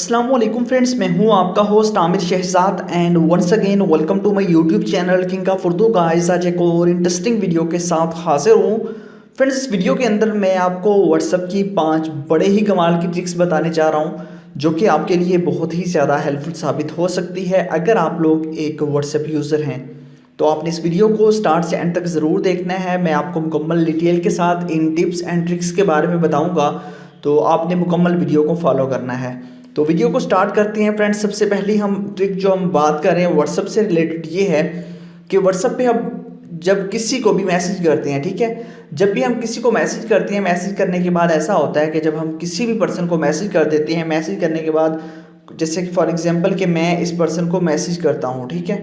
अस्सलाम वालेकुम फ्रेंड्स, मैं हूं आपका host Aamir Shahzad and once again welcome to my YouTube channel king of Urdu guys. आज एक और इंटरेस्टिंग वीडियो के साथ हाजिर हूं फ्रेंड्स। इस वीडियो के अंदर मैं आपको व्हाट्सएप की 5 बड़े ही कमाल की ट्रिक्स बताने जा रहा हूं जो कि आपके लिए बहुत ही ज़्यादा हेल्पफुल साबित हो सकती है अगर आप लोग एक व्हाट्सएप यूज़र हैं। तो आपने इस वीडियो को स्टार्ट से एंड तक ज़रूर देखना है। मैं आपको मुकम्मल डिटेल के साथ इन टिप्स एंड ट्रिक्स के बारे में बताऊंगा, तो आपने मुकम्मल वीडियो को फॉलो करना है। तो वीडियो को स्टार्ट करते हैं फ्रेंड्स। सबसे पहली हम ट्रिक जो हम बात कर रहे हैं व्हाट्सएप से रिलेटेड ये है कि व्हाट्सएप पे हम जब किसी को भी मैसेज करते हैं, ठीक है, जब भी हम किसी को मैसेज करते हैं, मैसेज करने के बाद ऐसा होता है कि जब हम किसी भी पर्सन को मैसेज कर देते हैं, मैसेज करने के बाद जैसे कि फॉर एग्जांपल कि मैं इस पर्सन को मैसेज करता हूँ, ठीक है,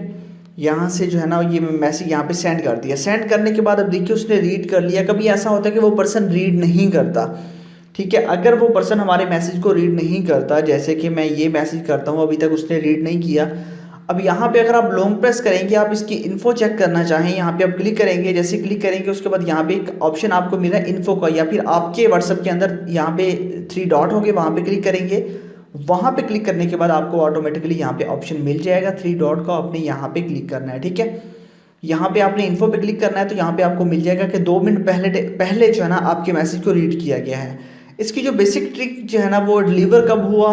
यहाँ से जो है ना ये मैसेज यहाँ पे सेंड कर दिया। सेंड करने के बाद अब देखिए उसने रीड कर लिया। कभी ऐसा होता है कि वो पर्सन रीड नहीं करता, ठीक है। अगर वो पर्सन हमारे मैसेज को रीड नहीं करता, जैसे कि मैं ये मैसेज करता हूँ अभी तक उसने रीड नहीं किया, अब यहाँ पे अगर आप लॉन्ग प्रेस करेंगे, आप इसकी इन्फो चेक करना चाहें, यहाँ पे आप क्लिक करेंगे। जैसे क्लिक करेंगे उसके बाद यहाँ पे एक ऑप्शन आपको मिला है इन्फो का, या फिर आपके व्हाट्सएप के अंदर यहाँ पे 3 डॉट होंगे, वहाँ पे क्लिक करेंगे। वहाँ पे क्लिक करने के बाद आपको ऑटोमेटिकली यहाँ पे ऑप्शन मिल जाएगा 3 डॉट का, आपने यहाँ पे क्लिक करना है, ठीक है। यहाँ पे आपने इन्फो पे क्लिक करना है तो यहाँ पे आपको मिल जाएगा कि 2 मिनट पहले जो है ना आपके मैसेज को रीड किया गया है। इसकी जो बेसिक ट्रिक जो है ना वो डिलीवर कब हुआ,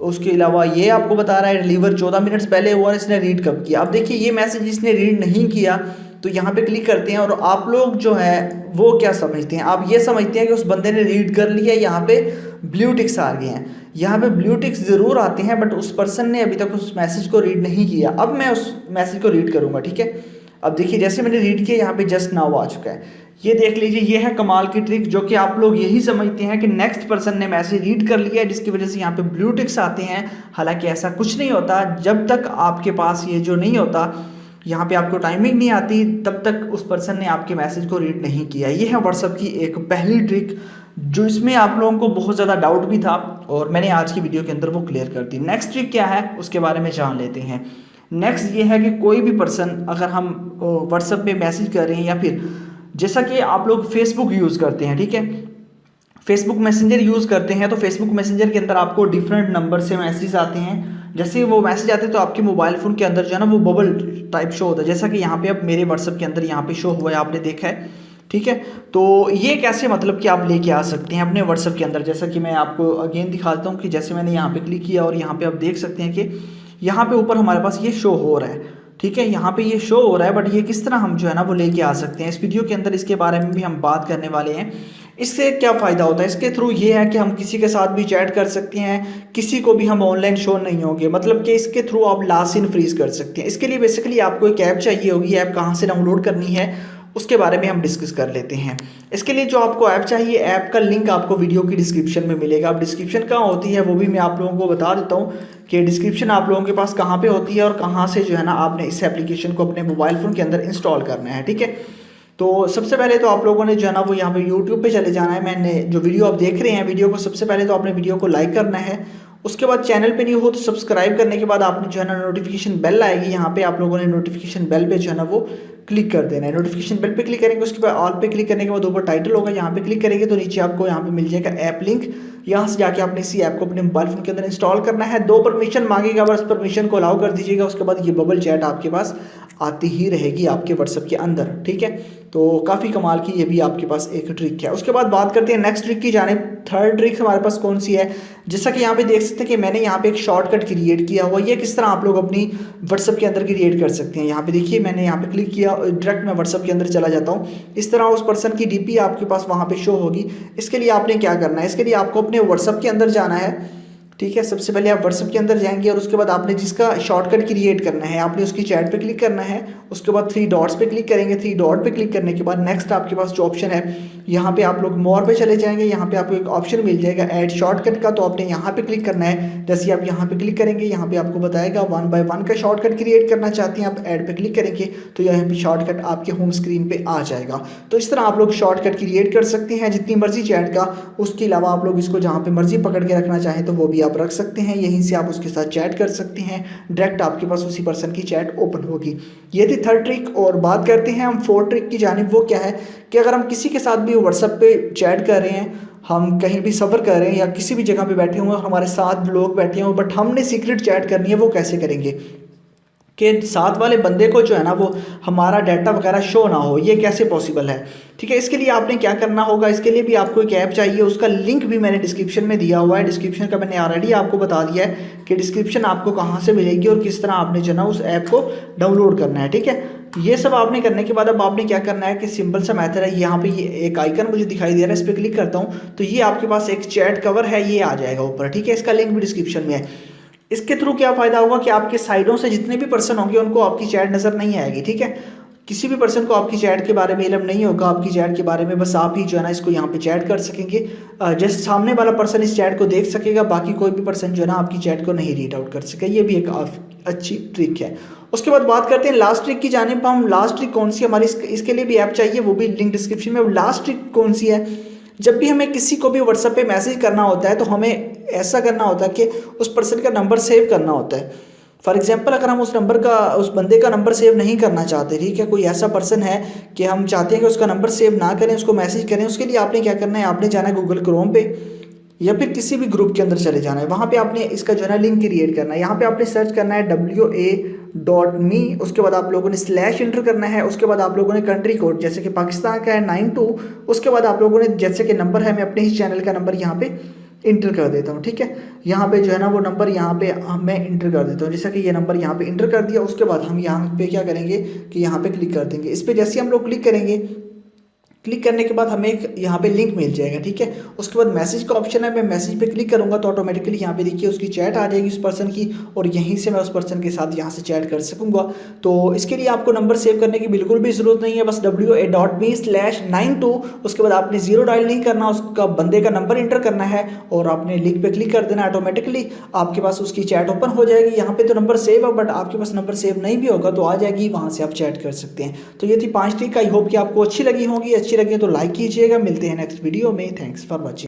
उसके अलावा ये आपको बता रहा है डिलीवर 14 मिनट्स पहले हुआ, इसने रीड कब किया। अब देखिए ये मैसेज इसने रीड नहीं किया तो यहाँ पे क्लिक करते हैं और आप लोग जो है वो क्या समझते हैं, आप ये समझते हैं कि उस बंदे ने रीड कर लिया। यहाँ पे ब्लू टिक्स आ गए हैं, यहाँ पे ब्लू टिक्स ज़रूर आते हैं बट उस पर्सन ने अभी तक उस मैसेज को रीड नहीं किया। अब मैं उस मैसेज को रीड करूँगा, ठीक है। अब देखिए जैसे मैंने रीड किया यहाँ पे जस्ट नाउ आ चुका है। ये देख लीजिए, ये है कमाल की ट्रिक जो कि आप लोग यही समझते हैं कि नेक्स्ट पर्सन ने मैसेज रीड कर लिया है जिसकी वजह से यहाँ पे ब्लू टिक्स आते हैं। हालांकि ऐसा कुछ नहीं होता, जब तक आपके पास ये जो नहीं होता, यहाँ पे आपको टाइमिंग नहीं आती, तब तक उस पर्सन ने आपके मैसेज को रीड नहीं किया। ये है व्हाट्सएप की एक पहली ट्रिक जो इसमें आप लोगों को बहुत ज़्यादा डाउट भी था और मैंने आज की वीडियो के अंदर वो क्लियर कर दी। नेक्स्ट ट्रिक क्या है उसके बारे में जान लेते हैं। नेक्स्ट ये है कि कोई भी पर्सन अगर हम व्हाट्सएप पे मैसेज कर रहे हैं या फिर जैसा कि आप लोग फेसबुक यूज़ करते हैं, ठीक है, फेसबुक मैसेंजर यूज़ करते हैं, तो फेसबुक मैसेंजर के अंदर आपको डिफरेंट नंबर से मैसेज आते हैं। जैसे वो मैसेज आते हैं तो आपके मोबाइल फ़ोन के अंदर जो है ना वो बबल टाइप शो होता है, जैसा कि यहाँ पे अब मेरे व्हाट्सएप के अंदर यहाँ पे शो हुआ है, आपने देखा है, ठीक है। तो ये कैसे मतलब कि आप लेके आ सकते हैं अपने व्हाट्सएप के अंदर, जैसा कि मैं आपको अगेन दिखाता हूँ कि जैसे मैंने यहाँ पे क्लिक किया और यहाँ पे आप देख सकते हैं कि यहाँ पे ऊपर हमारे पास ये शो हो रहा है, ठीक है, यहाँ पे ये शो हो रहा है। बट ये किस तरह हम जो है ना वो लेके आ सकते हैं, इस वीडियो के अंदर इसके बारे में भी हम बात करने वाले हैं। इससे क्या फ़ायदा होता है, इसके थ्रू ये है कि हम किसी के साथ भी चैट कर सकते हैं, किसी को भी हम ऑनलाइन शो नहीं होंगे, मतलब कि इसके थ्रू आप लास्ट सीन फ्रीज कर सकते हैं। इसके लिए बेसिकली आपको एक ऐप चाहिए होगी, ऐप कहाँ से डाउनलोड करनी है उसके बारे में हम डिस्कस कर लेते हैं। इसके लिए जो आपको ऐप चाहिए, ऐप का लिंक आपको वीडियो की डिस्क्रिप्शन में मिलेगा। अब डिस्क्रिप्शन कहाँ होती है वो भी मैं आप लोगों को बता देता हूँ कि डिस्क्रिप्शन आप लोगों के पास कहाँ पे होती है और कहाँ से जो है ना आपने इस एप्लीकेशन को अपने मोबाइल फ़ोन के अंदर इंस्टॉल करना है, ठीक है। तो सबसे पहले तो आप लोगों ने जो है ना वो यहाँ पे यूट्यूब पे चले जाना है। मैंने जो वीडियो आप देख रहे हैं, वीडियो को सबसे पहले तो आपने वीडियो को लाइक करना है। उसके बाद चैनल पे नहीं हो तो सब्सक्राइब करने के बाद आपने जो है ना नोटिफिकेशन बेल आएगी, यहाँ पे आप लोगों ने नोटिफिकेशन बेल पे जो है ना वो क्लिक कर देना है। नोटिफिकेशन बेल पे क्लिक करेंगे, उसके बाद ऑल पे क्लिक करने के बाद ऊपर टाइटल होगा, यहाँ पे क्लिक करेंगे तो नीचे आपको यहाँ पे मिल जाएगा ऐप लिंक। यहाँ से जाके आपने इसी ऐप को अपने मोबाइल फोन के अंदर इंस्टॉल करना है। 2 परमिशन मांगेगा, बस परमिशन को अलाउ कर दीजिएगा। उसके बाद ये बबल चैट आपके पास आती ही रहेगी आपके व्हाट्सएप के अंदर, ठीक है। तो काफ़ी कमाल की ये भी आपके पास एक ट्रिक है। उसके बाद बात करते हैं नेक्स्ट ट्रिक की जाने। थर्ड ट्रिक हमारे पास कौन सी है, जैसा कि यहाँ पे देख सकते हैं कि मैंने यहाँ पे एक शॉर्टकट क्रिएट किया हुआ। ये किस तरह आप लोग अपनी व्हाट्सएप के अंदर क्रिएट कर सकते हैं। यहाँ पे देखिए मैंने यहाँ पे क्लिक किया, डायरेक्ट मैं व्हाट्सएप के अंदर चला जाता हूँ। इस तरह उस पर्सन की डीपी आपके पास वहाँ पे शो होगी। इसके लिए आपने क्या करना है, इसके लिए आपको अपने व्हाट्सएप के अंदर जाना है, ठीक है। सबसे पहले आप व्हाट्सएप के अंदर जाएंगे और उसके बाद आपने जिसका शॉर्टकट क्रिएट करना है आपने उसकी चैट पे क्लिक करना है। उसके बाद 3 डॉट्स पे क्लिक करेंगे। 3 डॉट पे क्लिक करने के बाद नेक्स्ट आपके पास जो ऑप्शन है यहाँ पे आप लोग मोर पे चले जाएंगे। यहाँ पे आपको एक ऑप्शन मिल जाएगा ऐड शॉर्टकट का, तो आपने यहाँ पे क्लिक करना है। जैसे आप यहाँ पे क्लिक करेंगे यहाँ पे आपको बताएगा 1 बाय 1 का शॉर्टकट क्रिएट करना चाहते हैं, आप ऐड पे क्लिक करेंगे तो यहाँ पे शॉर्टकट आपके होम स्क्रीन पे आ जाएगा। तो इस तरह आप लोग शॉर्टकट क्रिएट कर सकते हैं जितनी मर्जी चैट का। उसके अलावा आप लोग इसको जहाँ पे मर्जी पकड़ के रखना चाहें तो वो भी आप रख सकते हैं, यहीं से आप उसके साथ चैट कर सकते हैं, डायरेक्ट आपके पास उसी पर्सन की चैट ओपन होगी। ये थी थर्ड ट्रिक। और बात करते हैं हम फोर्थ ट्रिक की जानिब। वो क्या है कि अगर हम किसी के साथ भी व्हाट्सएप पे चैट कर रहे हैं, हम कहीं भी सफ़र कर रहे हैं या किसी भी जगह पे बैठे हुए हैं, हमारे साथ लोग बैठे हुए, बट हमने सीक्रेट चैट करनी है, वो कैसे करेंगे कि साथ वाले बंदे को जो है ना वो हमारा डाटा वगैरह शो ना हो, ये कैसे पॉसिबल है। ठीक है, इसके लिए आपने क्या करना होगा, इसके लिए भी आपको एक ऐप चाहिए, उसका लिंक भी मैंने डिस्क्रिप्शन में दिया हुआ है। डिस्क्रिप्शन का मैंने ऑलरेडी आपको बता दिया है कि डिस्क्रिप्शन आपको कहाँ से मिलेगी और किस तरह आपने जो है ना उस ऐप को डाउनलोड करना है। ठीक है, ये सब आपने करने के बाद अब आपने क्या करना है कि सिंपल सा मेथड है, यहाँ पे ये एक आइकन मुझे दिखाई दे रहा है, इस पर क्लिक करता हूँ तो ये आपके पास एक चैट कवर है, ये आ जाएगा ऊपर। ठीक है, इसका लिंक भी डिस्क्रिप्शन में है। इसके थ्रू क्या फ़ायदा होगा कि आपके साइडों से जितने भी पर्सन होंगे उनको आपकी चैट नज़र नहीं आएगी। ठीक है, किसी भी पर्सन को आपकी चैट के बारे में इल्म नहीं होगा, आपकी चैट के बारे में, बस आप ही जो है ना इसको यहाँ पे चैट कर सकेंगे। जस्ट सामने वाला पर्सन इस चैट को देख सकेगा, बाकी कोई भी पर्सन जो है ना आपकी चैट को नहीं रीड आउट कर सकेगा। ये भी एक अच्छी ट्रिक है। उसके बाद बात करते हैं लास्ट ट्रिक की जानिब। हम लास्ट ट्रिक कौन सी हमारी, इसके लिए भी ऐप चाहिए, वो भी लिंक डिस्क्रिप्शन में। लास्ट ट्रिक कौन सी है, जब भी हमें किसी को भी व्हाट्सएप पे मैसेज करना होता है तो हमें ऐसा करना होता है कि उस पर्सन का नंबर सेव करना होता है। फॉर एग्जांपल अगर हम उस बंदे का नंबर सेव नहीं करना चाहते, ठीक है, कोई ऐसा पर्सन है कि हम चाहते हैं कि उसका नंबर सेव ना करें, उसको मैसेज करें, उसके लिए आपने क्या करना है, आपने जाना है गूगल क्रोम पे या फिर किसी भी ग्रुप के अंदर चले जाना है। वहाँ पे आपने इसका जो है ना लिंक क्रिएट करना है। यहाँ पे आपने सर्च करना है WA.me, उसके बाद आप लोगों ने स्लैश इंटर करना है, उसके बाद आप लोगों ने कंट्री कोड जैसे कि पाकिस्तान का है 92, उसके बाद आप लोगों ने जैसे कि नंबर है, मैं अपने ही चैनल का नंबर यहाँ पे इंटर कर देता हूँ। ठीक है, यहाँ पे जो है ना वो नंबर यहाँ पे मैं इंटर कर देता हूँ, जैसा कि ये नंबर यहाँ पे इंटर कर दिया। उसके बाद हम यहाँ पे क्या करेंगे कि यहाँ पे क्लिक कर देंगे। इस पर जैसे हम लोग क्लिक करेंगे, क्लिक करने के बाद हमें एक यहाँ पे लिंक मिल जाएगा। ठीक है, उसके बाद मैसेज का ऑप्शन है, मैं मैसेज पे क्लिक करूँगा तो ऑटोमेटिकली यहाँ पे देखिए उसकी चैट आ जाएगी उस पर्सन की, और यहीं से मैं उस पर्सन के साथ यहाँ से चैट कर सकूँगा। तो इसके लिए आपको नंबर सेव करने की बिल्कुल भी ज़रूरत नहीं है, बस WA.me/92, उसके बाद आपने 0 डायल नहीं करना, उसका बंदे का नंबर इंटर करना है और आपने लिंक पे क्लिक कर देना, ऑटोमेटिकली आपके पास उसकी चैट ओपन हो जाएगी। यहाँ पे तो नंबर सेव है, बट आपके पास नंबर सेव नहीं भी होगा तो आ जाएगी, वहाँ से आप चैट कर सकते हैं। तो ये थी 5 ट्रिक। आई होप कि आपको अच्छी लगी होगी, अच्छी लगे तो लाइक कीजिएगा। मिलते हैं नेक्स्ट वीडियो में। Thanks for watching.